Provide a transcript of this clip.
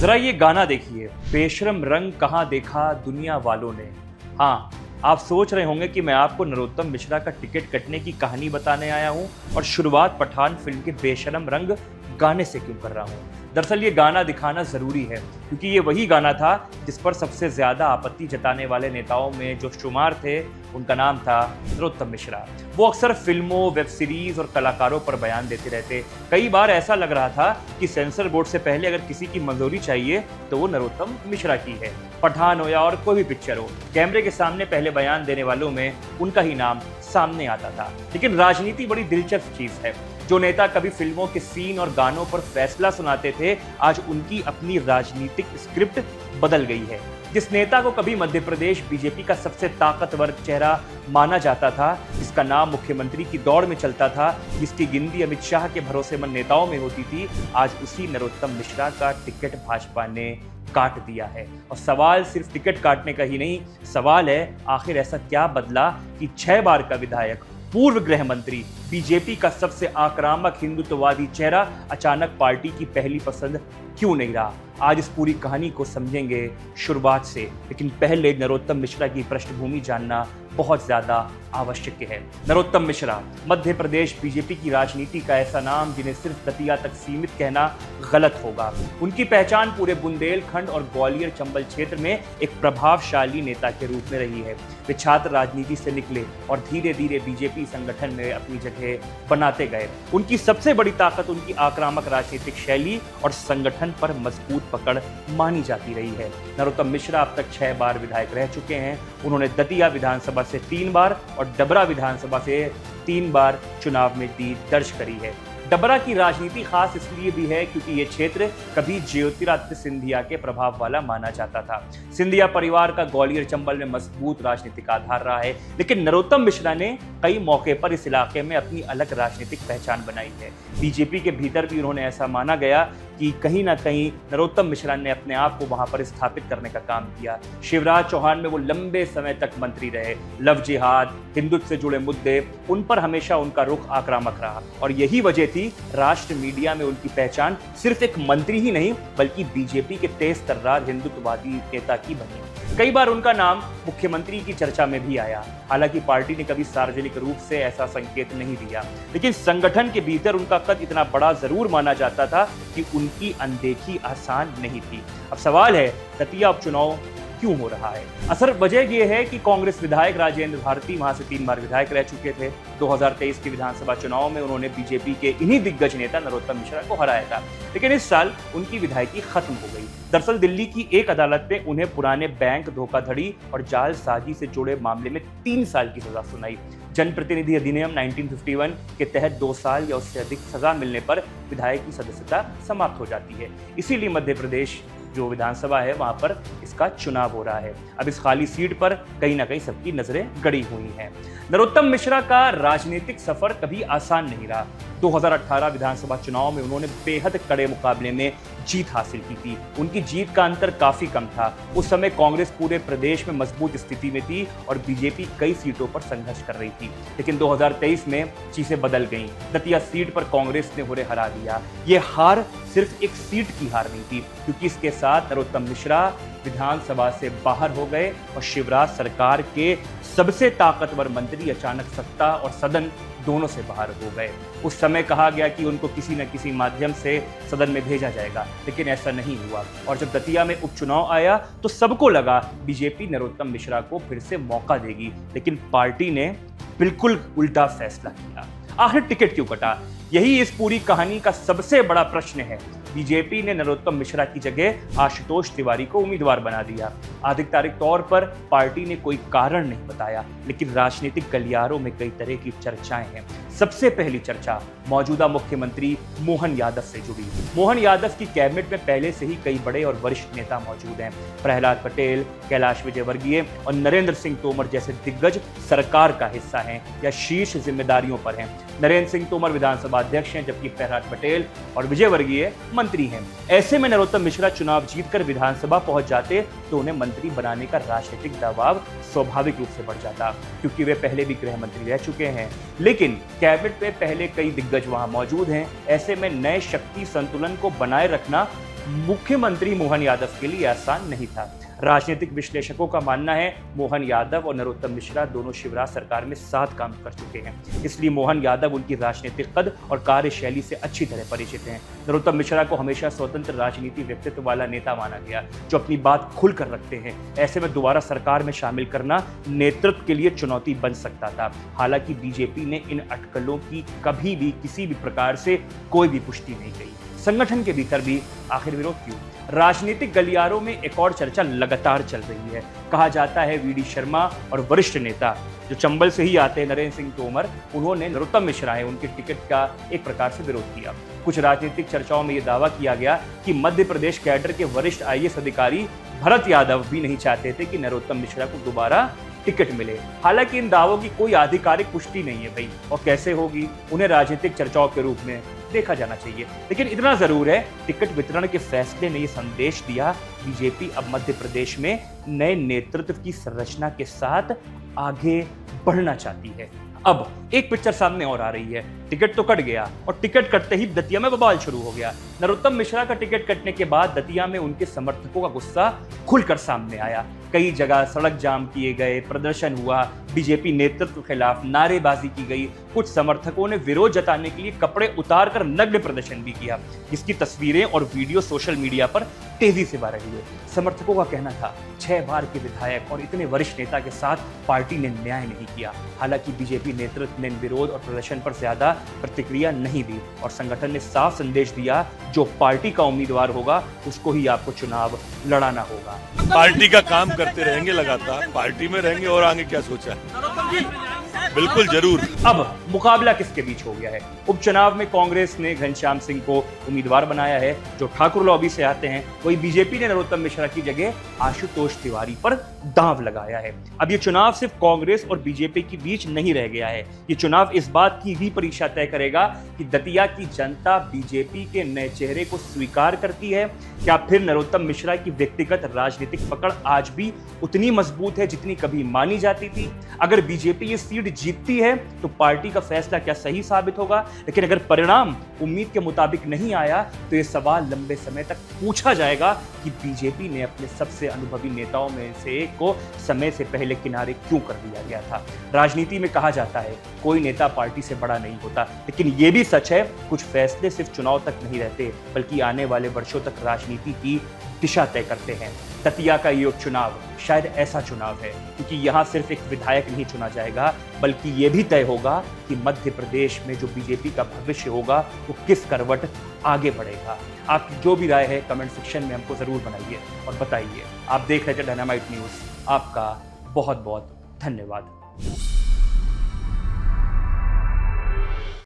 जरा ये गाना देखिए, बेशरम रंग कहाँ देखा दुनिया वालों ने। हाँ, आप सोच रहे होंगे कि मैं आपको नरोत्तम मिश्रा का टिकट कटने की कहानी बताने आया हूँ और शुरुआत पठान फिल्म के बेशरम रंग गाने से क्यों कर रहा हूँ। दरअसल ये गाना दिखाना जरूरी है क्योंकि ये वही गाना था जिस पर सबसे ज्यादा आपत्ति जताने वाले नेताओं में जो शुमार थे, उनका नाम था नरोत्तम मिश्रा। वो अक्सर फिल्मों, वेब सीरीज और कलाकारों पर बयान देते रहते। कई बार ऐसा लग रहा था कि सेंसर बोर्ड से पहले अगर किसी की मंजूरी चाहिए तो वो नरोत्तम मिश्रा की है। पठान हो या और कोई भी पिक्चर हो, कैमरे के सामने पहले बयान देने वालों में उनका ही नाम सामने आता था। लेकिन राजनीति बड़ी दिलचस्प चीज है। जो नेता कभी फिल्मों के सीन और गानों पर फैसला सुनाते थे, आज उनकी अपनी राजनीतिक स्क्रिप्ट बदल गई है। जिस नेता को कभी मध्य प्रदेश बीजेपी का सबसे ताकतवर चेहरा माना जाता था, जिसका नाम मुख्यमंत्री की दौड़ में चलता था, जिसकी गिनती अमित शाह के भरोसेमंद नेताओं में होती थी, आज उसी नरोत्तम मिश्रा का टिकट भाजपा ने काट दिया है। और सवाल सिर्फ टिकट काटने का ही नहीं, सवाल है आखिर ऐसा क्या बदला कि 6 बार का विधायक, पूर्व गृह मंत्री, बीजेपी का सबसे आक्रामक हिंदुत्ववादी चेहरा अचानक पार्टी की पहली पसंद क्यों नहीं रहा। आज इस पूरी कहानी को समझेंगे शुरुआत से, लेकिन पहले नरोत्तम मिश्रा की पृष्ठभूमि जानना बहुत ज्यादा आवश्यक है। नरोत्तम मिश्रा मध्य प्रदेश बीजेपी की राजनीति का ऐसा नाम जिन्हें सिर्फ दतिया तक सीमित कहना गलत होगा। उनकी पहचान पूरे बुंदेलखंड और ग्वालियर चंबल क्षेत्र में एक प्रभावशाली नेता के रूप में रही है। वे छात्र राजनीति से निकले और धीरे धीरे बीजेपी संगठन में अपनी जगह बनाते गए। उनकी सबसे बड़ी ताकत उनकी आक्रामक राजनीतिक शैली और संगठन पर मजबूत पकड़ मानी जाती रही है। नरोत्तम मिश्रा अब तक 6 बार विधायक रह चुके हैं। उन्होंने दतिया विधानसभा से 3 बार और डबरा विधानसभा से 3 बार चुनाव में जीत दर्ज करी है। डबरा की राजनीति खास इसलिए भी है क्योंकि ये क्षेत्र कभी ज्योतिरादित्य सिंधिया के प्रभाव वाला माना जाता था। सिंधिया परिवार का ग्वालियर चंबल में मजबूत राजनीतिक आधार रहा है, लेकिन नरोत्तम मिश्रा ने कई मौके पर इस इलाके में अपनी अलग राजनीतिक पहचान बनाई है। बीजेपी के भीतर भी उन्होंने ऐसा माना गया कि कहीं ना कहीं नरोत्तम मिश्रा ने अपने आप को वहां पर स्थापित करने का काम किया। शिवराज चौहान में वो लंबे समय तक मंत्री रहे। लव जिहाद, हिंदुत्व से जुड़े मुद्दे, उन पर हमेशा उनका रुख आक्रामक रहा और यही वजह थी राष्ट्र मीडिया में उनकी पहचान सिर्फ एक मंत्री ही नहीं बल्कि बीजेपी के तेज तर्रार हिंदुत्ववादी नेता की बनी। कई बार उनका नाम मुख्यमंत्री की चर्चा में भी आया। हालांकि पार्टी ने कभी सार्वजनिक रूप से ऐसा संकेत नहीं दिया, लेकिन संगठन के भीतर उनका कद इतना बड़ा जरूर माना जाता था कि उनकी अनदेखी आसान नहीं थी। अब सवाल है, दतिया उपचुनाव क्यों हो रहा है? असल वजह यह है कि कांग्रेस विधायक राजेंद्र भारती वहां से 3 बार विधायक रह चुके थे। 2023 के विधानसभा चुनाव में उन्होंने बीजेपी के इन्हीं दिग्गज नेता नरोत्तम मिश्रा को हराया था, लेकिन इस साल उनकी विधायकी खत्म हो गई। दरअसल दिल्ली की एक अदालत ने उन्हें पुराने बैंक धोखाधड़ी और जालसाजी से जुड़े मामले में 3 साल की सजा सुनाई। जनप्रतिनिधि अधिनियम 1951 के तहत 2 साल या उससे अधिक सजा मिलने पर विधायक की सदस्यता समाप्त हो जाती है। इसीलिए मध्य प्रदेश जो विधानसभा है वहां पर इसका चुनाव हो रहा है। अब इस खाली सीट पर कहीं ना कहीं सबकी नजरें गड़ी हुई हैं। नरोत्तम मिश्रा का राजनीतिक सफर कभी आसान नहीं रहा। 2018 विधानसभा चुनाव में उन्होंने बेहद कड़े मुकाबले में जीत हासिल की थी। उनकी जीत का अंतर काफी कम था। उस समय कांग्रेस पूरे प्रदेश में मजबूत स्थिति में थी और बीजेपी कई सीटों पर संघर्ष कर रही थी। लेकिन 2023 में चीजें बदल गईं। दतिया सीट पर कांग्रेस ने उन्हें हरा दिया। ये हार सिर्फ एक सीट की हार नहीं थी, क्योंकि इसके साथ नरोत्तम मिश्रा विधानसभा से बाहर हो गए और शिवराज सरकार के सबसे ताकतवर मंत्री अचानक सत्ता और सदन दोनों से बाहर हो गए। उस समय कहा गया कि उनको किसी न किसी माध्यम से सदन में भेजा जाएगा, लेकिन ऐसा नहीं हुआ। और जब दतिया में उपचुनाव आया तो सबको लगा बीजेपी नरोत्तम मिश्रा को फिर से मौका देगी, लेकिन पार्टी ने बिल्कुल उल्टा फैसला किया। आखिर टिकट क्यों कटा? यही इस पूरी कहानी का सबसे बड़ा प्रश्न है। बीजेपी ने नरोत्तम मिश्रा की जगह आशुतोष तिवारी को उम्मीदवार बना दिया। आधिकारिक तौर पर पार्टी ने कोई कारण नहीं बताया, लेकिन राजनीतिक गलियारों में कई तरह की चर्चाएं हैं। सबसे पहली चर्चा मौजूदा मुख्यमंत्री मोहन यादव से जुड़ी। मोहन यादव की कैबिनेट में पहले से ही कई बड़े और वरिष्ठ नेता मौजूद हैं। प्रहलाद पटेल, कैलाश विजयवर्गीय और नरेंद्र सिंह तोमर जैसे दिग्गज सरकार का हिस्सा हैं या शीर्ष जिम्मेदारियों पर हैं। नरेंद्र सिंह तोमर विधानसभा अध्यक्ष हैं, जबकि प्रहलाद पटेल और विजयवर्गीय मंत्री हैं। ऐसे में नरोत्तम मिश्रा चुनाव जीतकर विधानसभा पहुंच जाते तो उन्हें मंत्री बनाने का राजनीतिक दबाव स्वाभाविक रूप से बढ़ जाता, क्योंकि वे पहले भी गृह मंत्री रह चुके हैं। लेकिन कैबिनेट में पहले कई दिग्गज वहां मौजूद हैं। ऐसे में नए शक्ति संतुलन को बनाए रखना मुख्यमंत्री मोहन यादव के लिए आसान नहीं था। राजनीतिक विश्लेषकों का मानना है मोहन यादव और नरोत्तम मिश्रा दोनों शिवराज सरकार में साथ काम कर चुके हैं, इसलिए मोहन यादव उनकी राजनीतिक कद और कार्यशैली से अच्छी तरह परिचित हैं। नरोत्तम मिश्रा को हमेशा स्वतंत्र राजनीति व्यक्तित्व वाला नेता माना गया, जो अपनी बात खुलकर रखते हैं। ऐसे में दोबारा सरकार में शामिल करना नेतृत्व के लिए चुनौती बन सकता था। हालांकि बीजेपी ने इन अटकलों की कभी भी किसी भी प्रकार से कोई भी पुष्टि नहीं की। संगठन के भीतर भी आखिर विरोध क्यों? राजनीतिक गलियारों में एक और चर्चा लगातार चल रही है। कहा जाता है वीडी शर्मा और वरिष्ठ नेता जो चंबल से ही आते हैं, नरेंद्र सिंह तोमर, उन्होंने नरोत्तम मिश्रा है उनके टिकट का एक प्रकार से विरोध किया। कुछ राजनीतिक चर्चाओं में यह दावा किया गया कि मध्य प्रदेश कैडर के वरिष्ठ आईएएस अधिकारी भरत यादव भी नहीं चाहते थे कि नरोत्तम मिश्रा को दोबारा टिकट मिले। हालांकि इन दावों की कोई आधिकारिक पुष्टि नहीं है भाई, और कैसे होगी, उन्हें राजनीतिक चर्चाओं के रूप में देखा जाना चाहिए। लेकिन इतना जरूर है, टिकट वितरण के फैसले ने यह संदेश दिया, बीजेपी अब मध्य प्रदेश में नए नेतृत्व की संरचना के साथ आगे बढ़ना चाहती है। अब एक पिक्चर सामने और आ रही है। टिकट तो कट गया और टिकट कटते ही दतिया में बवाल शुरू हो गया। नरोत्तम मिश्रा का टिकट कटने के बाद दतिया में उनके समर्थकों का गुस्सा खुलकर सामने आया। कई जगह सड़क जाम किए गए, प्रदर्शन हुआ, बीजेपी नेतृत्व के खिलाफ नारेबाजी की गई। कुछ समर्थकों ने विरोध जताने के लिए कपड़े उतारकर नग्न प्रदर्शन भी किया, जिसकी तस्वीरें और वीडियो सोशल मीडिया पर तेजी से वायरल हुए। समर्थकों का कहना था 6 बार के विधायक और इतने वरिष्ठ नेता के साथ पार्टी ने न्याय नहीं किया। हालांकि बीजेपी नेतृत्व ने विरोध और प्रदर्शन पर ज्यादा प्रतिक्रिया नहीं दी और संगठन ने साफ संदेश दिया, जो पार्टी का उम्मीदवार होगा उसको ही आपको चुनाव लड़ाना होगा। पार्टी का काम करते रहेंगे, लगातार पार्टी में रहेंगे और आगे क्या सोचा है? बिल्कुल जरूर। अब मुकाबला किसके बीच हो गया है? उपचुनाव में कांग्रेस ने घनश्याम सिंह को उम्मीदवार बनाया है, जो ठाकुर लॉबी से आते हैं। वही बीजेपी ने नरोत्तम मिश्रा की जगह आशुतोष तिवारी पर दांव लगाया है। अब ये चुनाव सिर्फ कांग्रेस और बीजेपी के बीच नहीं रह गया है, ये चुनाव इस बात की भी परीक्षा तय करेगा कि दतिया की जनता बीजेपी के नए चेहरे को स्वीकार करती है, क्या फिर नरोत्तम मिश्रा की व्यक्तिगत राजनीतिक पकड़ आज भी उतनी मजबूत है जितनी कभी मानी जाती थी? अगर बीजेपी ये सीट जीतती है तो पार्टी का फैसला क्या सही साबित होगा? लेकिन अगर परिणाम उम्मीद के मुताबिक नहीं आया तो ये सवाल लंबे समय तक पूछा जाएगा कि बीजेपी ने अपने सबसे अनुभवी नेताओं में से एक को समय से पहले किनारे क्यों कर दिया गया था। राजनीति में कहा जाता है कोई नेता पार्टी से बड़ा नहीं होता, लेकिन ये भी सच है कुछ फैसले सिर्फ चुनाव तक नहीं रहते बल्कि आने वाले वर्षों तक राजनीति की दिशा तय करते हैं। दतिया का ये उपचुनाव शायद ऐसा चुनाव है क्योंकि यहाँ सिर्फ एक विधायक नहीं चुना जाएगा, बल्कि ये भी तय होगा कि मध्य प्रदेश में जो बीजेपी का भविष्य होगा वो किस करवट आगे बढ़ेगा। आपकी जो भी राय है कमेंट सेक्शन में हमको जरूर बनाइए और बताइए। आप देख रहे थे डायनामाइट न्यूज़। आपका बहुत बहुत धन्यवाद।